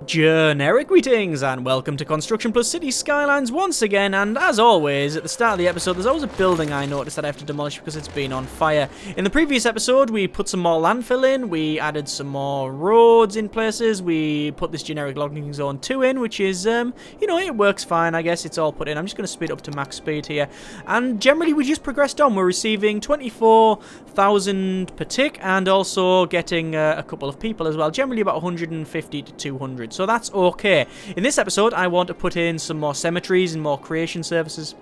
Generic greetings and welcome to Construction Plus City Skylines once again, and as always at the start of the episode there's always a building I noticed that I have to demolish because it's been on fire. In the previous episode we put some more landfill in, we added some more roads in places, we put this generic logging zone 2 in, which is, you know, it works fine, I guess it's all put in. I'm just going to speed up to max speed here, and generally we just progressed on. We're receiving 24,000 per tick and also getting a couple of people as well, generally about 150 to 200. So that's okay. In this episode, I want to put in some more cemeteries and more cremation services,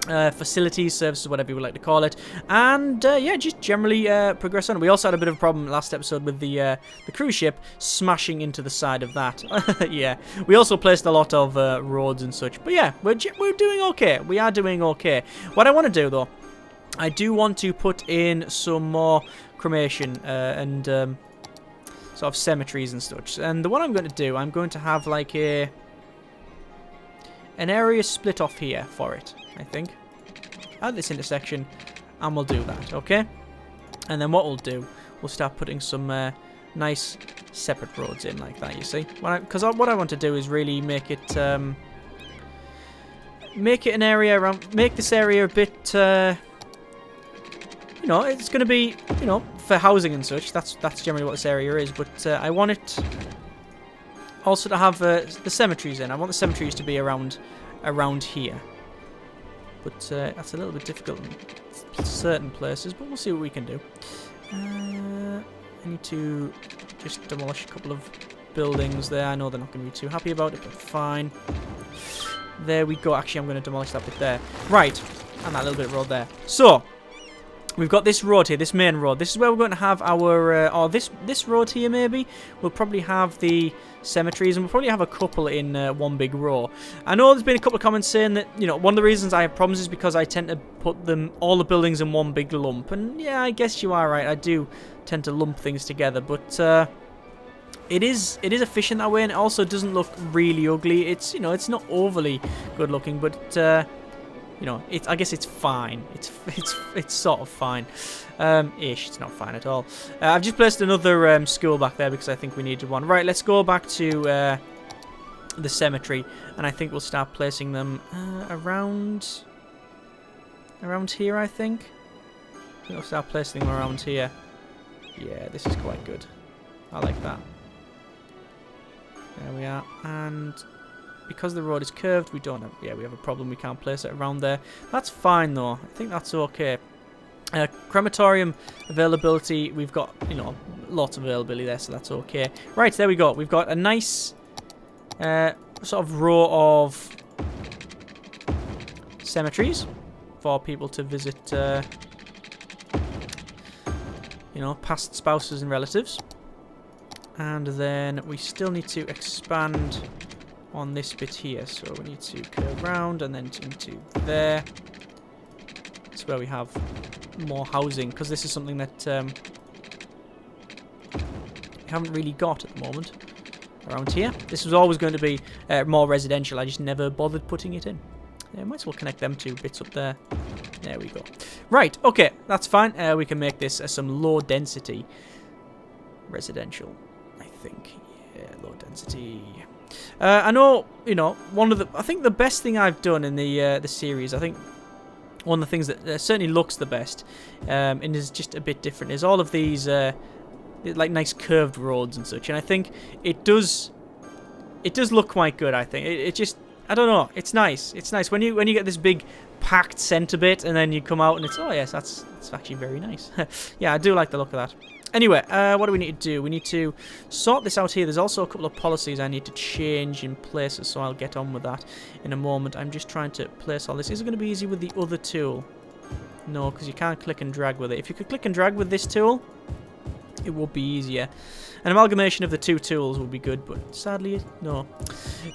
facilities, services, whatever you would like to call it, and yeah, just generally progress on. We also had a bit of a problem last episode with the cruise ship smashing into the side of that. Yeah, we also placed a lot of roads and such, but yeah, we're doing okay. We are doing okay. What I want to do though, I do want to put in some more cremation and sort of cemeteries and such. And what I'm going to do, I'm going to have like an area split off here for it, I think, at this intersection, and we'll do that, okay? And then what we'll do, we'll start putting some nice separate roads in like that, you see? Because what I want to do is really make it an area around, make this area a bit, you know, it's going to be, you know, for housing and such. That's generally what this area is. But I want it also to have the cemeteries in. I want the cemeteries to be around here. But that's a little bit difficult in certain places. But we'll see what we can do. I need to just demolish a couple of buildings there. I know they're not going to be too happy about it, but fine. There we go. Actually, I'm going to demolish that bit there. Right, and that little bit of road there. So we've got this road here, this main road. This is where we're going to have our, or this road here maybe. We'll probably have the cemeteries, and we'll probably have a couple in one big row. I know there's been a couple of comments saying that, you know, one of the reasons I have problems is because I tend to put all the buildings in one big lump. And yeah, I guess you are right. I do tend to lump things together, but it is efficient that way, and it also doesn't look really ugly. It's, you know, it's not overly good looking, but you know, I guess it's fine. It's sort of fine, ish. It's not fine at all. I've just placed another school back there because I think we needed one. Right, let's go back to the cemetery, and I think we'll start placing them around here. I think we'll start placing them around here. Yeah, this is quite good. I like that. There we are, and because the road is curved, we don't have, yeah, we have a problem. We can't place it around there. That's fine though. I think that's okay. Crematorium availability, we've got, you know, lots of availability there, so that's okay. Right, there we go. We've got a nice sort of row of cemeteries for people to visit, you know, past spouses and relatives. And then we still need to expand on this bit here, so we need to curve around and then into there. That's where we have more housing, because this is something that we haven't really got at the moment around here. This was always going to be more residential. I just never bothered putting it in. Might as well connect them two bits up there. There we go. Right, okay, that's fine. We can make this some low density residential, I think. Yeah, low density. I know, you know, I think the best thing I've done in the series, I think one of the things that certainly looks the best, and is just a bit different, is all of these like nice curved roads and such. And I think it does look quite good. I think it just, I don't know, it's nice. It's nice when you get this big packed centre bit, and then you come out and it's, oh yes, that's actually very nice. Yeah, I do like the look of that. Anyway, what do we need to do? We need to sort this out here. There's also a couple of policies I need to change in places, so I'll get on with that in a moment. I'm just trying to place all this. Is it going to be easy with the other tool? No, because you can't click and drag with it. If you could click and drag with this tool, it would be easier. An amalgamation of the two tools would be good, but sadly, no.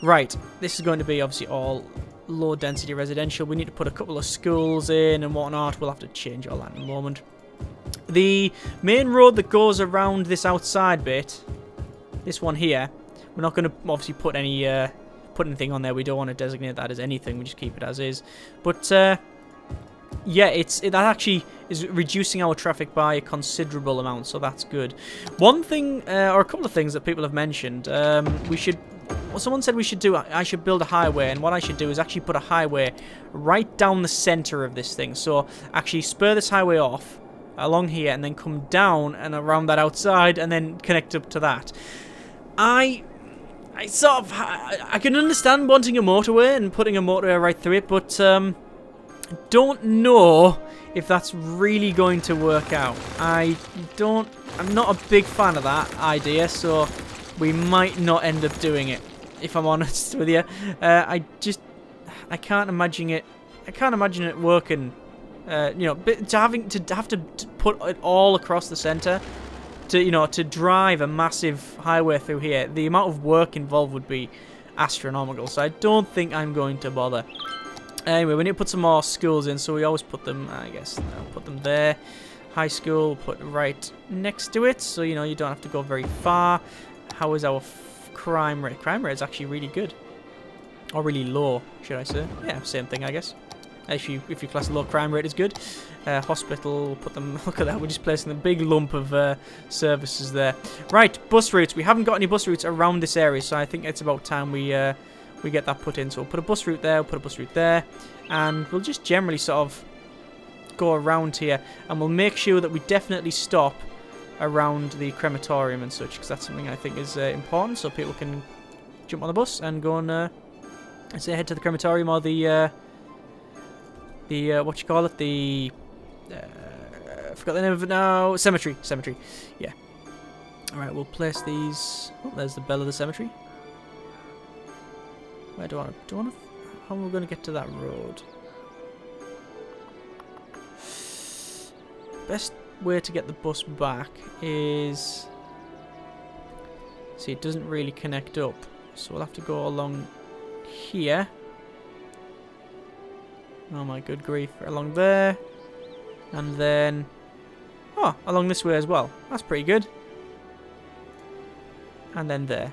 Right, this is going to be obviously all low density residential. We need to put a couple of schools in and whatnot. We'll have to change all that in a moment. The main road that goes around this outside bit, this one here, we're not going to obviously put anything on there. We don't want to designate that as anything. We just keep it as is. But yeah, that actually is reducing our traffic by a considerable amount, so that's good. One thing, or a couple of things that people have mentioned, someone said I should build a highway, and what I should do is actually put a highway right down the center of this thing. So actually spur this highway off along here, and then come down and around that outside, and then connect up to that. I can understand wanting a motorway and putting a motorway right through it, but don't know if that's really going to work out. I'm not a big fan of that idea, so we might not end up doing it, if I'm honest with you. I can't imagine it. I can't imagine it working. To have to put it all across the center, to drive a massive highway through here, the amount of work involved would be astronomical. So I don't think I'm going to bother. Anyway, we need to put some more schools in, so we always put them, I guess, put them there. High school, put right next to it, so, you don't have to go very far. How is our crime rate? Crime rate is actually really good. Or really low, should I say. Yeah, same thing, I guess. If you class low crime rate as good. Hospital, put them, look at that, we're just placing a big lump of services there. Right, bus routes. We haven't got any bus routes around this area, so I think it's about time we get that put in. So we'll put a bus route there, we'll put a bus route there, and we'll just generally sort of go around here, and we'll make sure that we definitely stop around the crematorium and such, because that's something I think is important, so people can jump on the bus and go and say head to the crematorium or the what you call it, the I forgot the name of it now. Cemetery, yeah. All right, we'll place these. Oh, there's the bell of the cemetery. Where do I want to? How are we going to get to that road? Best way to get the bus back is... See, it doesn't really connect up, so we'll have to go along here. Oh my good grief, along there. And then... Oh, along this way as well. That's pretty good. And then there.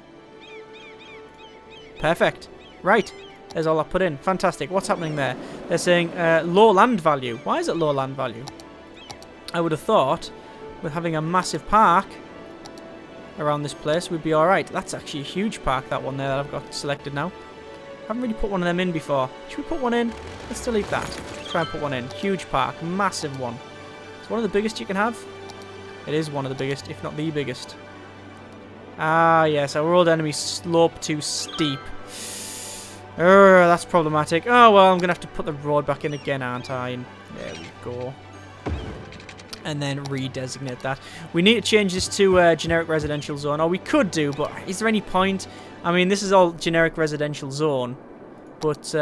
Perfect. Right. There's all I put in. Fantastic. What's happening there? They're saying low land value. Why is it low land value? I would have thought with having a massive park around this place we'd be alright. That's actually a huge park, that one there that I've got selected now. I haven't really put one of them in before. Should we put one in? Let's delete that. Try and put one in. Huge park. Massive one. It's one of the biggest you can have. It is one of the biggest, if not the biggest. Ah, yes. Our road enemy slope too steep. That's problematic. Oh, well, I'm going to have to put the road back in again, aren't I? And there we go. And then redesignate that. We need to change this to a generic residential zone. Or we could do, but is there any point? I mean, this is all generic residential zone. But,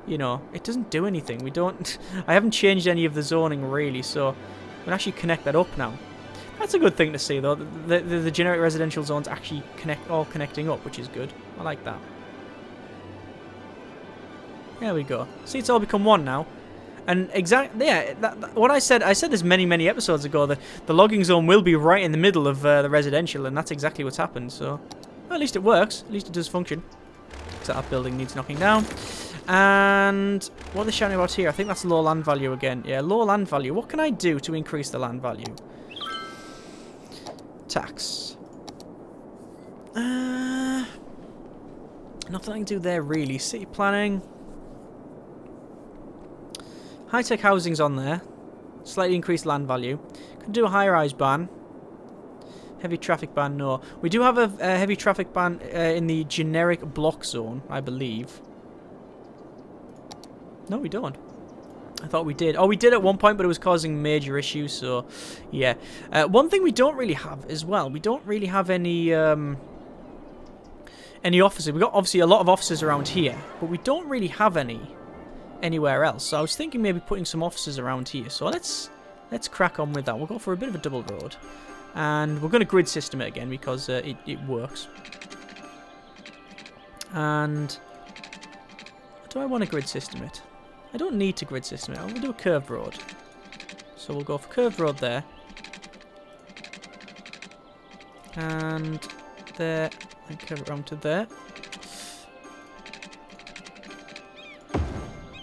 you know, it doesn't do anything. We don't... I haven't changed any of the zoning, really, so we can actually connect that up now. That's a good thing to see, though. The generic residential zones actually all connecting up, which is good. I like that. There we go. See, it's all become one now. And exactly, yeah, what I said this many episodes ago, that the logging zone will be right in the middle of the residential, and that's exactly what's happened. So, well, at least it works. At least it does function. Except that building needs knocking down. And what are they shouting about here? I think that's low land value again. Yeah, low land value. What can I do to increase the land value? Tax. Nothing I can do there, really. City planning. High-tech housing's on there. Slightly increased land value. Could do a high-rise ban. Heavy traffic ban, no. We do have a heavy traffic ban in the generic block zone, I believe. No, we don't. I thought we did. Oh, we did at one point, but it was causing major issues, so yeah. One thing we don't really have as well, we don't really have any offices. We've got obviously a lot of offices around here, but we don't really have any anywhere else. So I was thinking maybe putting some offices around here. So let's crack on with that. We'll go for a bit of a double road. And we're going to grid system it again because it works. And do I want to grid system it? I don't need to grid system it. I'll do a curved road. So we'll go for curved road there. And there. And curve it around to there.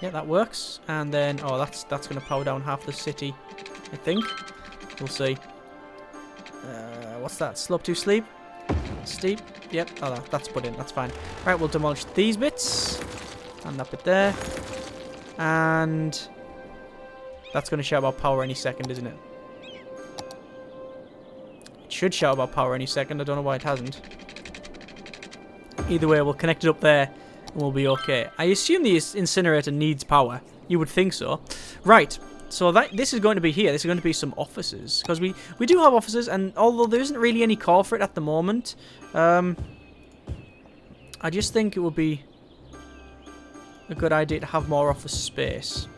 Yeah, that works. And then, oh, that's going to power down half the city, I think. We'll see. What's that? Slope to sleep? Steep? Yep. Oh, that's put in. That's fine. Right, we'll demolish these bits. And that bit there. And that's going to shout about power any second, isn't it? It should shout about power any second. I don't know why it hasn't. Either way, we'll connect it up there and we'll be okay. I assume the incinerator needs power. You would think so. Right. So this is going to be here. This is going to be some offices. Because we do have offices, and although there isn't really any call for it at the moment, I just think it would be a good idea to have more office space.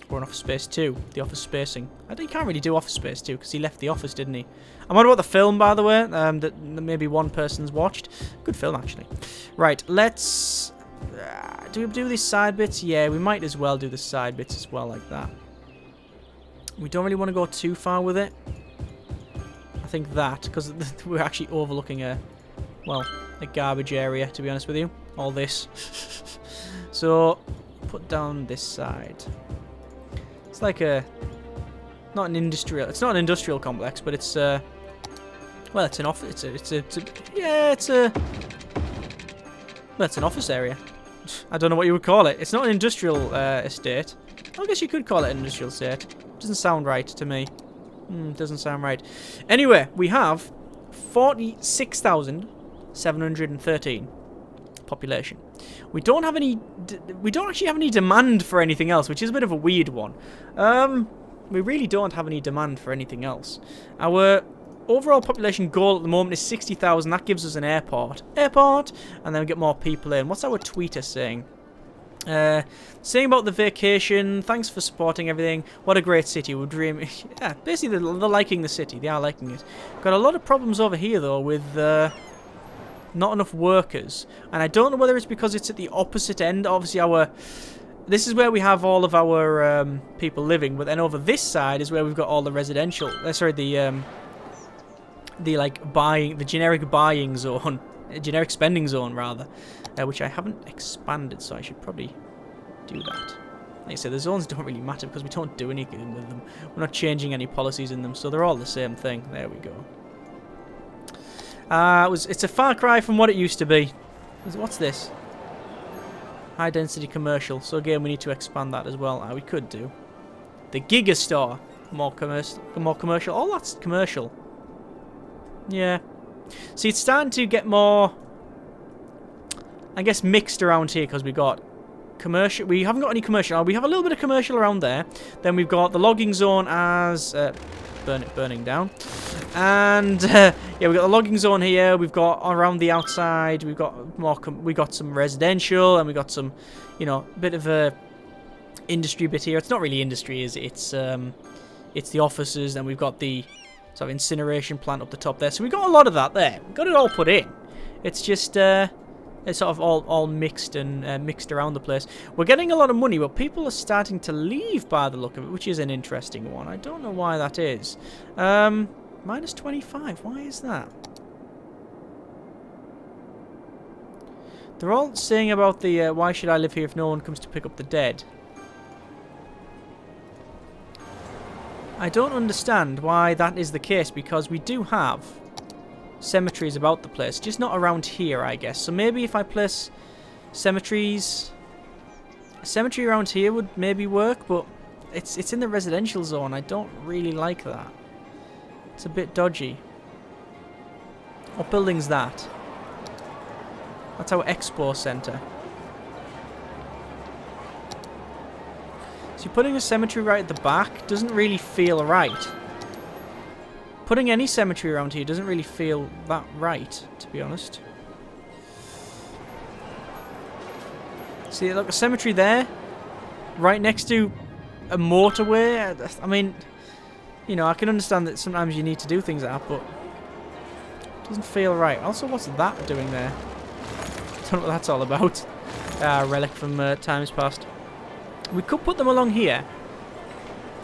Or an office space 2. The office spacing. You can't really do office space 2 because he left the office, didn't he? I'm on about the film, by the way, that maybe one person's watched. Good film, actually. Right, let's... do we do these side bits? Yeah, we might as well do the side bits as well, like that. We don't really want to go too far with it. I think that, because we're actually overlooking a garbage area, to be honest with you. All this. So, put down this side. It's like a... Not an industrial... It's not an industrial complex, but it's well, it's an office... Well, it's an office area. I don't know what you would call it. It's not an industrial estate. I guess you could call it an industrial estate. Doesn't sound right to me. Doesn't sound right. Anyway, we have 46,713 population. We don't have any... we don't actually have any demand for anything else, which is a bit of a weird one. We really don't have any demand for anything else. Our overall population goal at the moment is 60,000. That gives us an airport. And then we get more people in. What's our tweeter saying? Saying about the vacation. Thanks for supporting everything. What a great city. We're dreaming. Yeah, basically they're liking the city. They are liking it. Got a lot of problems over here though with not enough workers. And I don't know whether it's because it's at the opposite end. Obviously this is where we have all of our people living. But then over this side is where we've got all the residential. The generic buying zone, generic spending zone rather, which I haven't expanded, so I should probably do that. Like I said, the zones don't really matter because we don't do anything with them. We're not changing any policies in them, so they're all the same thing. There we go. It's a far cry from what it used to be. What's this? High density commercial. So again, we need to expand that as well. We could do the Giga Store. More commercial. Oh, that's commercial. Yeah. See, it's starting to get more, I guess, mixed around here because we got commercial. We haven't got any commercial. We have a little bit of commercial around there. Then we've got the logging zone as burning down, and yeah, we've got the logging zone here. We've got around the outside. We've got more. We got some residential, and we got some, bit of a industry bit here. It's not really industry, is it? It's the offices, and we've got the sort of incineration plant up the top there. So we got a lot of that there. We got it all put in. It's just it's sort of all mixed and mixed around the place. We're getting a lot of money, but people are starting to leave by the look of it, which is an interesting one. I don't know why that is. Minus 25. Why is that? They're all saying about the why should I live here if no one comes to pick up the dead? I don't understand why that is the case, because we do have cemeteries about the place, just not around here, I guess. So maybe if I place cemeteries, a cemetery around here would maybe work, but it's in the residential zone. I don't really like that. It's a bit dodgy. What building's that? That's our expo center. So putting a cemetery right at the back doesn't really feel right. Putting any cemetery around here doesn't really feel that right, to be honest. See, look, a cemetery there, right next to a motorway. I mean, I can understand that sometimes you need to do things like that, but it doesn't feel right. Also, what's that doing there? I don't know what that's all about. Relic from times past. We could put them along here.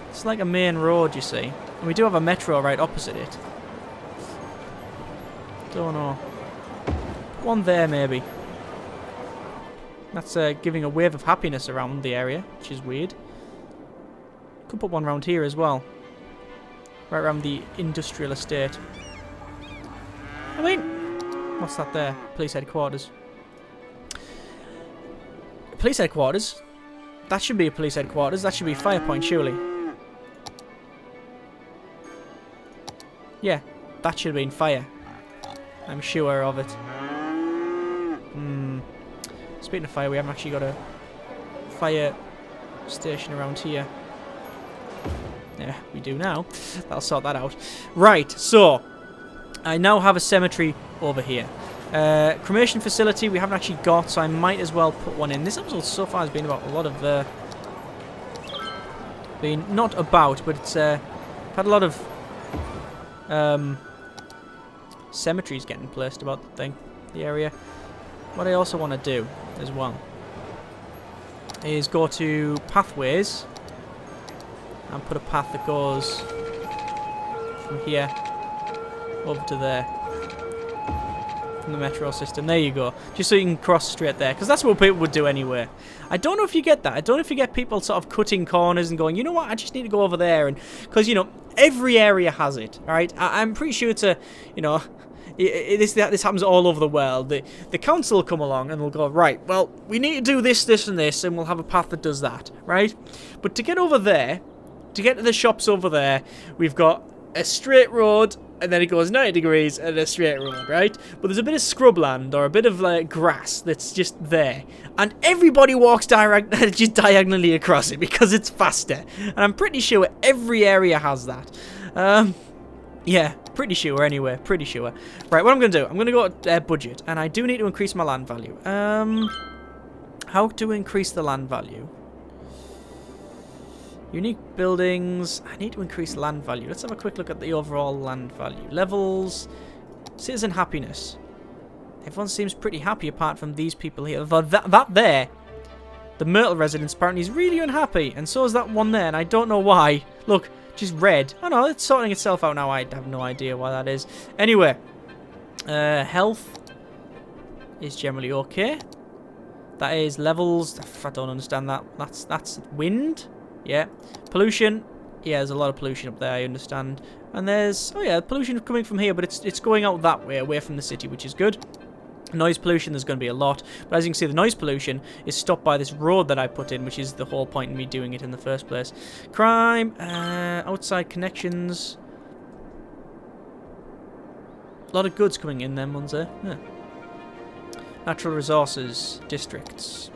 It's like a main road, you see. And we do have a metro right opposite it. Don't know. One there, maybe. That's giving a wave of happiness around the area, which is weird. Could put one around here as well. Right around the industrial estate. I mean, what's that there? Police headquarters. Police headquarters? That should be a police headquarters. That should be a fire point, surely. Yeah, that should have been fire. I'm sure of it. Speaking of fire, we haven't actually got a fire station around here. Yeah, we do now. That'll sort that out. Right, so I now have a cemetery over here. Cremation facility we haven't actually got, so I might as well put one in. This episode so far has been about a lot of not about, but it's had a lot of cemeteries getting placed about the area. What I also want to do as well is go to pathways and put a path that goes from here over to there from the metro system. There you go. Just so you can cross straight there, because that's what people would do anyway. I don't know if you get that. I don't know if you get people sort of cutting corners and going, you know what, I just need to go over there, and because, you know, every area has it, alright? I'm pretty sure it's a, you know, this happens all over the world. The council will come along and they'll go, right, well, we need to do this, this, and this, and we'll have a path that does that, right? But to get over there, to get to the shops over there, we've got a straight road, and then it goes 90 degrees and a straight road, right? But there's a bit of scrubland or a bit of like grass that's just there, and everybody walks just diagonally across it because it's faster. And I'm pretty sure every area has that. Yeah, pretty sure anyway, pretty sure. Right, what I'm going to do, I'm going to go at budget, and I do need to increase my land value. How to increase the land value? Unique buildings. I need to increase land value. Let's have a quick look at the overall land value. Levels. Citizen happiness. Everyone seems pretty happy apart from these people here. That there, the Myrtle residence, apparently is really unhappy. And so is that one there, and I don't know why. Look, just red. Oh no, it's sorting itself out now. I have no idea why that is. Anyway. Health is generally okay. That is levels. I don't understand that. That's wind. Yeah. Pollution. Yeah, there's a lot of pollution up there, I understand. And there's, oh yeah, pollution coming from here, but it's going out that way, away from the city, which is good. Noise pollution, there's going to be a lot. But as you can see, the noise pollution is stopped by this road that I put in, which is the whole point in me doing it in the first place. Crime. Outside connections. A lot of goods coming in them ones there. Yeah. Natural resources. Districts.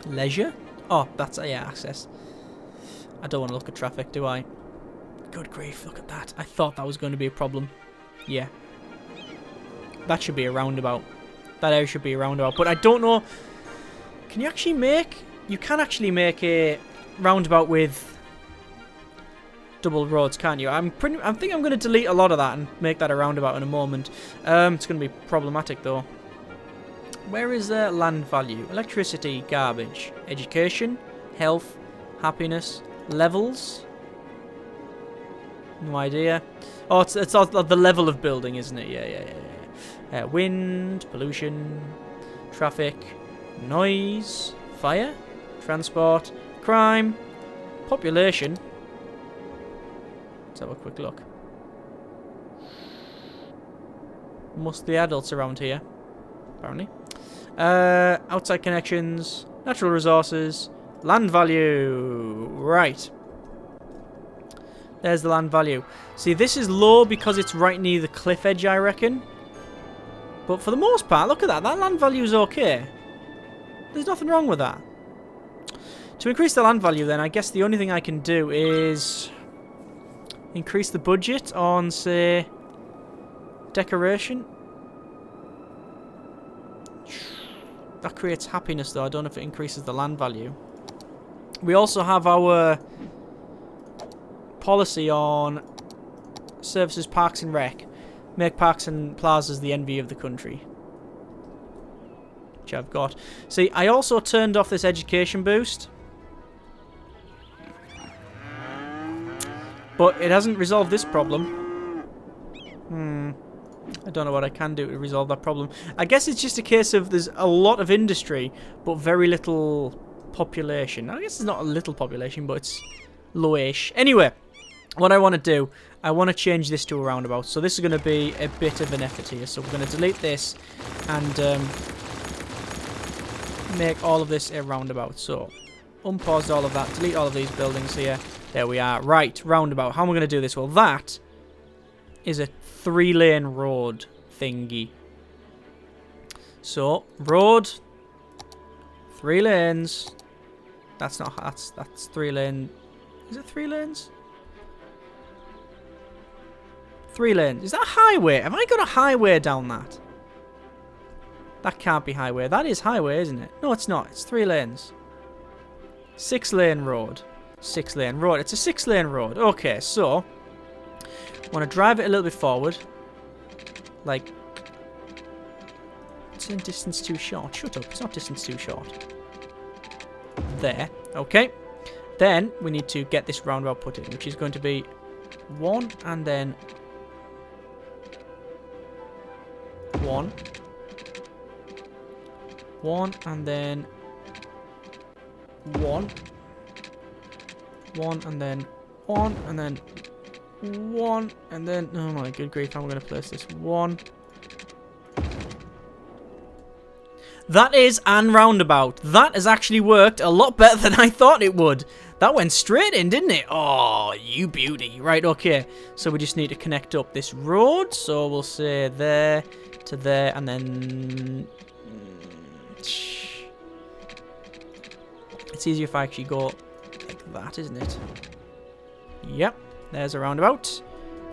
Leisure. Oh, that's, yeah, access. I don't want to look at traffic, do I? Good grief, look at that. I thought that was going to be a problem. Yeah. That should be a roundabout. That area should be a roundabout. But I don't know. Can you actually make... You can actually make a roundabout with double roads, can't you? I think I'm going to delete a lot of that and make that a roundabout in a moment. It's going to be problematic, though. Where is land value? Electricity, garbage. Education, health, happiness, levels. No idea. Oh, it's all the level of building, isn't it? Yeah. Wind, pollution, traffic, noise, fire, transport, crime, population. Let's have a quick look. Mostly adults around here, apparently. Outside connections, natural resources, land value. Right. There's the land value. See, this is low because it's right near the cliff edge, I reckon. But for the most part, look at that. That land value is okay. There's nothing wrong with that. To increase the land value, then, I guess the only thing I can do is increase the budget on, say, decoration. That creates happiness, though. I don't know if it increases the land value. We also have our policy on services, parks and rec. Make parks and plazas the envy of the country. Which I've got. See, I also turned off this education boost. But it hasn't resolved this problem. I don't know what I can do to resolve that problem. I guess it's just a case of there's a lot of industry, but very little population. I guess it's not a little population, but it's lowish. Anyway, what I want to do, I want to change this to a roundabout. So this is going to be a bit of an effort here. So we're going to delete this and make all of this a roundabout. So unpause all of that, delete all of these buildings here. There we are. Right, roundabout. How am I going to do this? Well, that is a 3-lane road thingy. So, road, 3 lanes. That's 3 lane. Is it 3 lanes? 3 lanes. Is that a highway? Have I got a highway down that? That can't be highway. That is highway, isn't it? No, it's not. It's 3 lanes. 6-lane road. 6-lane road. It's a 6-lane road. Okay, so I want to drive it a little bit forward. Like, it's in distance too short. Shut up. It's not distance too short. There. Okay. Then we need to get this roundabout put in, which is going to be 1 and then 1. 1 and then 1. 1 and then 1 and then 1 and then, oh my good grief, how am I going to place this? 1. That is an roundabout. That has actually worked a lot better than I thought it would. That went straight in, didn't it? Oh, you beauty. Right, okay. So we just need to connect up this road. So we'll say there to there and then... It's easier if I actually go like that, isn't it? Yep, there's a roundabout.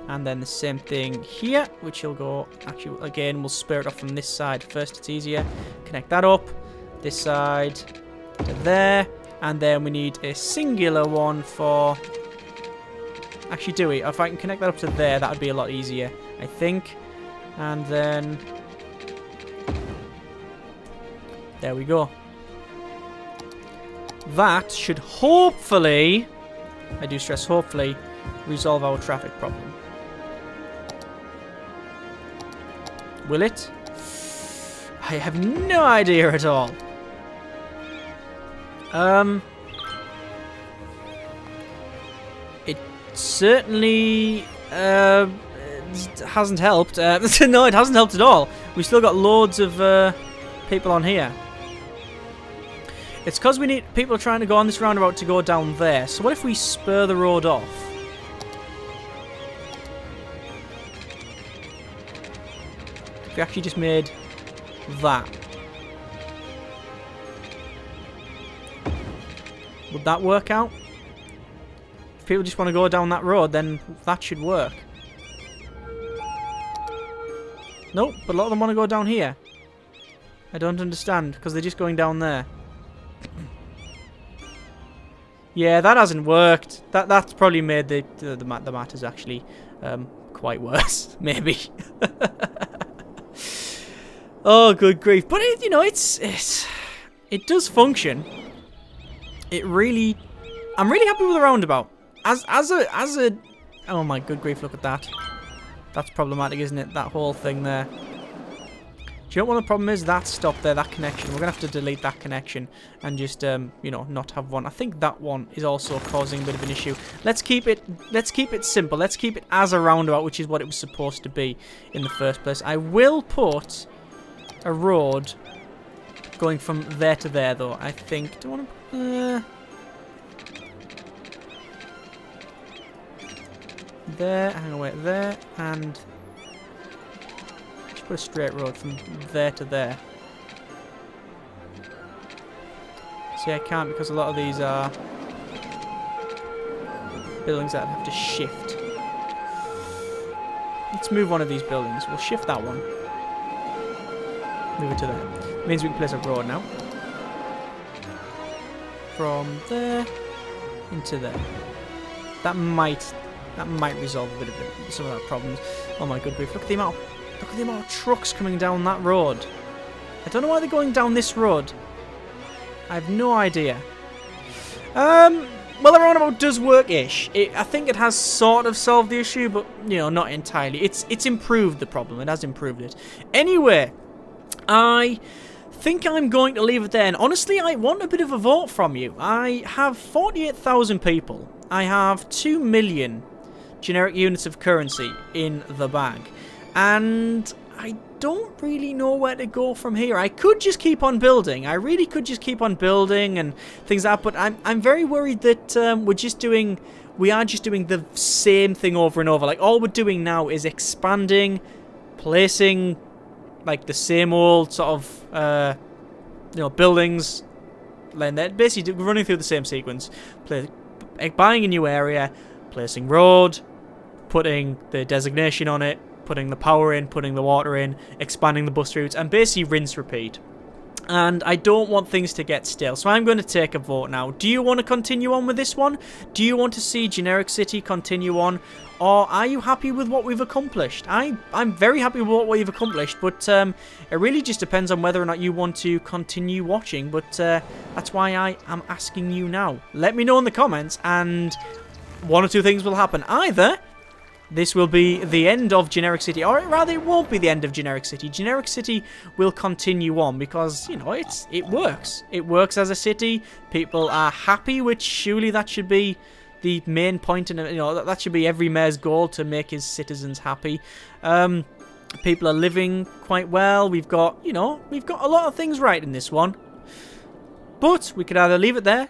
And then the same thing here, which will go, actually, again, we'll spur it off from this side first. It's easier. Connect that up. This side to there. And then we need a singular one for... Actually, do we? If I can connect that up to there, that would be a lot easier, I think. And then... There we go. That should hopefully, I do stress hopefully, resolve our traffic problem. Will it? I have no idea at all. It certainly hasn't helped. No, it hasn't helped at all. We've still got loads of people on here. It's because we need people are trying to go on this roundabout to go down there. So what if we spur the road off? If we actually just made that. Would that work out? If people just want to go down that road, then that should work. Nope, but a lot of them want to go down here. I don't understand, because they're just going down there. Yeah, that hasn't worked. That's probably made the matters actually quite worse, maybe. Oh, good grief! But it, you know, it does function. It really, I'm really happy with the roundabout. As a, oh my good grief! Look at that. That's problematic, isn't it? That whole thing there. Do you know what the problem is? That stop there, that connection. We're gonna have to delete that connection and just, you know, not have one. I think that one is also causing a bit of an issue. Let's keep it simple. Let's keep it as a roundabout, which is what it was supposed to be in the first place. I will put a road going from there to there, though. I think. Do I want to? There. Hang on, wait. There and. Put a straight road from there to there. See, I can't because a lot of these are buildings that have to shift. Let's move one of these buildings. We'll shift that one. Move it to there. It means we can place a road now. From there into there. That might resolve a bit of some of that problems. Oh my good grief! Look at the amount of trucks coming down that road. I don't know why they're going down this road. I have no idea. well, the roundabout does work-ish. I think it has sort of solved the issue, but, you know, not entirely. It's improved the problem. It has improved it. Anyway, I think I'm going to leave it there. And honestly, I want a bit of a vote from you. I have 48,000 people. I have 2 million generic units of currency in the bag. And I don't really know where to go from here. I could just keep on building. I really could just keep on building and things like that. But I'm very worried that we are just doing the same thing over and over. Like, all we're doing now is expanding, placing like the same old sort of buildings, and they're basically running through the same sequence. Buying a new area, placing road, putting the designation on it, putting the power in, putting the water in, expanding the bus routes, and basically rinse repeat. And I don't want things to get stale, so I'm going to take a vote now. Do you want to continue on with this one? Do you want to see Generic City continue on? Or are you happy with what we've accomplished? I'm very happy with what we've accomplished, but it really just depends on whether or not you want to continue watching. But that's why I am asking you now. Let me know in the comments, and one or two things will happen. Either this will be the end of Generic City, or rather, it won't be the end of Generic City. Generic City will continue on because, you know, it works. It works as a city. People are happy, which surely that should be the main point, and you know that should be every mayor's goal, to make his citizens happy. People are living quite well. We've got a lot of things right in this one. But we could either leave it there,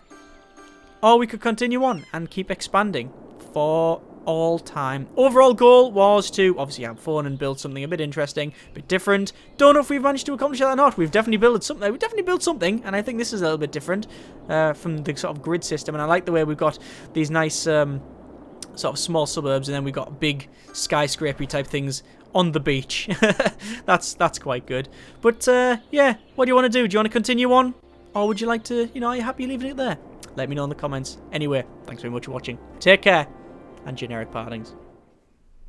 or we could continue on and keep expanding for all time. Overall goal was to obviously have fun and build something a bit interesting, a bit different. Don't know if we've managed to accomplish that or not. We've definitely built something. We definitely built something, and I think this is a little bit different from the sort of grid system. And I like the way we've got these nice sort of small suburbs, and then we've got big skyscraper type things on the beach. That's quite good. But yeah, what do you want to do? Do you want to continue on, or would you like to? Are you happy leaving it there? Let me know in the comments. Anyway, thanks very much for watching. Take care. And generic partings.